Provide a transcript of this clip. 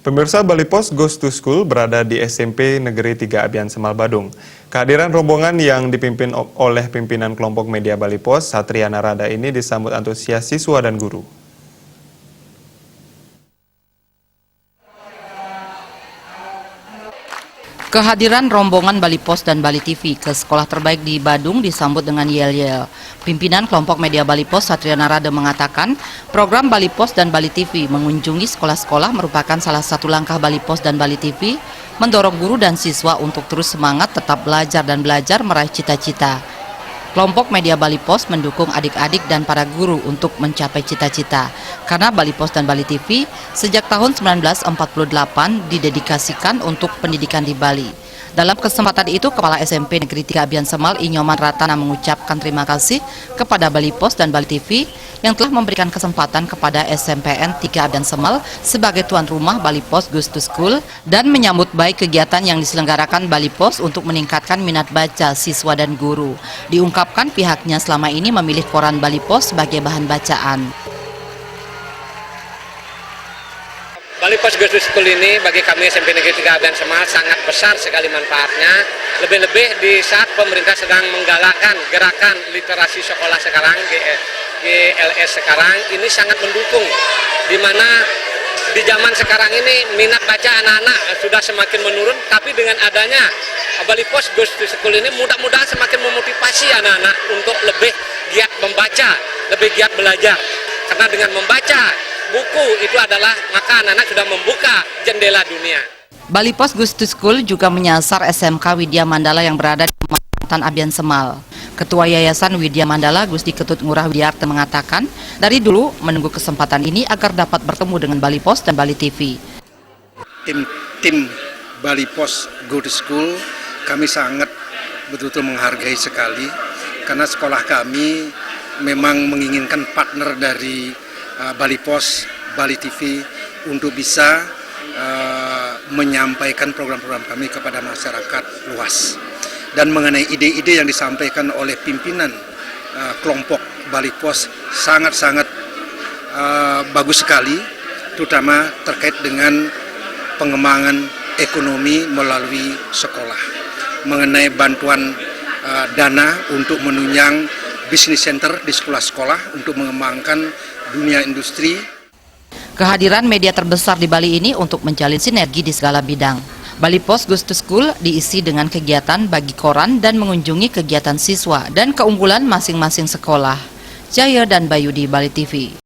Pemirsa, Bali Pos Goes to School berada di SMP Negeri 3 Abian Semal, Badung. Kehadiran rombongan yang dipimpin oleh pimpinan kelompok media Bali Pos, Satria Narada ini disambut antusias siswa dan guru. Kehadiran rombongan Bali Pos dan Bali TV ke sekolah terbaik di Badung disambut dengan yel-yel. Pimpinan kelompok media Bali Pos, Satria Narada, mengatakan program Bali Pos dan Bali TV mengunjungi sekolah-sekolah merupakan salah satu langkah Bali Pos dan Bali TV mendorong guru dan siswa untuk terus semangat tetap belajar dan belajar meraih cita-cita. Kelompok media Bali Pos mendukung adik-adik dan para guru untuk mencapai cita-cita. Karena Bali Pos dan Bali TV sejak tahun 1948 didedikasikan untuk pendidikan di Bali. Dalam kesempatan itu, Kepala SMP Negeri 3 Abian Semal, Inyoman Ratana, mengucapkan terima kasih kepada Bali Pos dan Bali TV yang telah memberikan kesempatan kepada SMPN 3 Abian Semal sebagai tuan rumah Bali Pos Goes to School dan menyambut baik kegiatan yang diselenggarakan Bali Pos untuk meningkatkan minat baca siswa dan guru. Diungkapkan pihaknya selama ini memilih koran Bali Pos sebagai bahan bacaan. Bali Pos Goes to School ini bagi kami SMP Negeri 3 Abian Semal sangat besar sekali manfaatnya. Lebih-lebih di saat pemerintah sedang menggalakkan gerakan literasi sekolah sekarang, GLS sekarang, ini sangat mendukung. Di mana di zaman sekarang ini minat baca anak-anak sudah semakin menurun, tapi dengan adanya Bali Pos Goes to School ini mudah-mudahan semakin memotivasi anak-anak untuk lebih giat membaca, lebih giat belajar. Karena dengan membaca buku itu adalah maka anak-anak sudah membuka jendela dunia. Bali Pos Goes to School juga menyasar SMK Widya Mandala yang berada di Kecamatan Abian Semal. Ketua Yayasan Widya Mandala, Gusti Ketut Ngurah Widiarte, mengatakan dari dulu menunggu kesempatan ini agar dapat bertemu dengan Bali Pos dan Bali TV. Tim Bali Pos Goes to School kami sangat betul-betul menghargai sekali karena sekolah kami memang menginginkan partner dari Bali Pos, Bali TV untuk bisa menyampaikan program-program kami kepada masyarakat luas. Dan mengenai ide-ide yang disampaikan oleh pimpinan kelompok Bali Pos sangat-sangat bagus sekali, terutama terkait dengan pengembangan ekonomi melalui sekolah. Mengenai bantuan dana untuk menunjang bisnis center di sekolah-sekolah untuk mengembangkan dunia industri. Kehadiran media terbesar di Bali ini untuk menjalin sinergi di segala bidang. Bali Pos Goes to School diisi dengan kegiatan bagi koran dan mengunjungi kegiatan siswa dan keunggulan masing-masing sekolah. Jaya dan Bayu di Bali TV.